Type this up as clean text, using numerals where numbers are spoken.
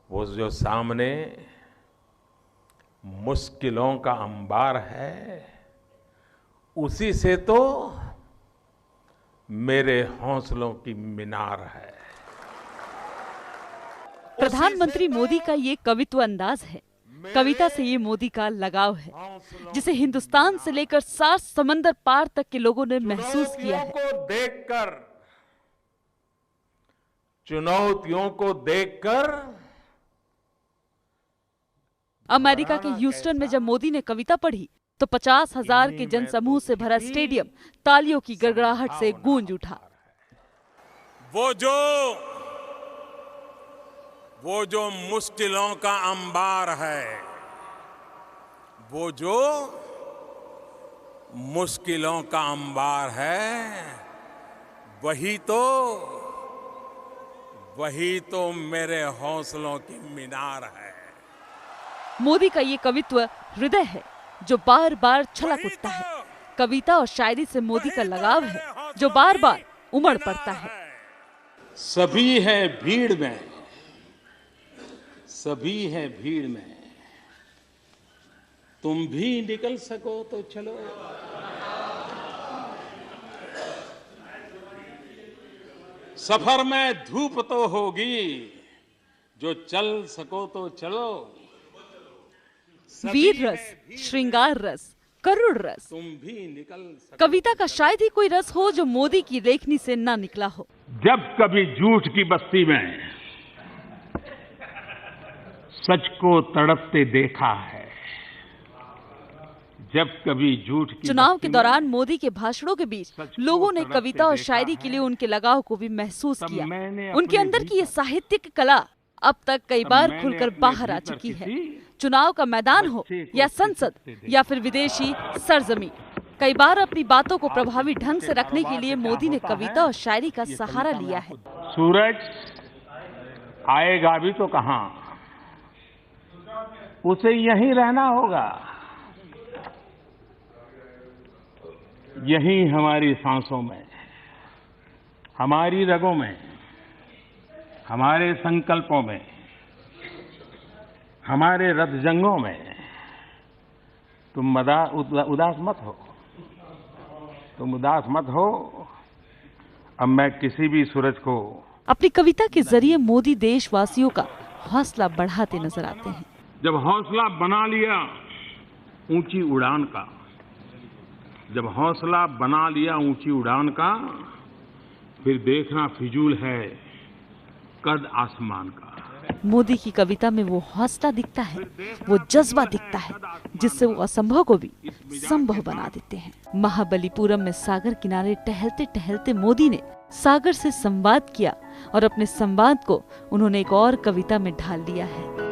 वो जो सामने मुश्किलों का अंबार है, उसी से तो मेरे हौसलों की मीनार है। प्रधानमंत्री मोदी का ये कवित्व अंदाज है। कविता से ये मोदी का लगाव है, जिसे हिंदुस्तान से लेकर 7 समंदर पार तक के लोगों ने महसूस किया है। चुनौतियों को देखकर अमेरिका के ह्यूस्टन में जब मोदी ने कविता पढ़ी तो 50,000 के जनसमूह से भरा स्टेडियम तालियों की गड़गड़ाहट से गूंज उठा। वो जो मुश्किलों का अंबार है, वो जो मुश्किलों का अंबार है, वही तो मेरे हौसलों की मीनार है। मोदी का ये कवित्व हृदय है जो बार बार छलक उठता है। कविता और शायरी से मोदी का लगाव है जो बार बार उमड़ पड़ता है। सभी है भीड़ में, सभी है भीड़ में, तुम भी निकल सको तो चलो। सफर में धूप तो होगी, जो चल सको तो चलो। वीर रस, श्रृंगार रस, करुण रस, तुम भी निकल सको। कविता का शायद ही कोई रस हो जो मोदी की लेखनी से ना निकला हो। जब कभी झूठ की बस्ती में सच को तड़पते देखा है, जब कभी झूठ की चुनाव के दौरान मोदी के भाषणों के बीच लोगों ने कविता और शायरी के लिए उनके लगाव को भी महसूस किया। उनके अंदर की ये साहित्यिक कला अब तक कई बार खुलकर बाहर आ चुकी है। चुनाव का मैदान हो या संसद या फिर विदेशी सरजमीं, कई बार अपनी बातों को प्रभावी ढंग से रखने के लिए मोदी ने कविता और शायरी का सहारा लिया है। सूरज आएगा भी तो कहां, उसे यहीं रहना होगा। यहीं हमारी सांसों में, हमारी रगों में, हमारे संकल्पों में, हमारे रतजंगों में। तुम उदास मत हो, तुम उदास मत हो। अब मैं किसी भी सूरज को अपनी कविता के जरिए मोदी देशवासियों का हौसला बढ़ाते नजर आते हैं। जब हौसला बना लिया ऊंची उड़ान का, जब हौसला बना लिया ऊंची उड़ान का, फिर देखना फिजूल है कद आसमान का। मोदी की कविता में वो हौसला दिखता है, वो जज्बा दिखता है, जिससे वो असंभव को भी संभव बना देते हैं। महाबलीपुरम में सागर किनारे टहलते टहलते मोदी ने सागर से संवाद किया और अपने संवाद को उन्होंने एक और कविता में ढाल लिया है।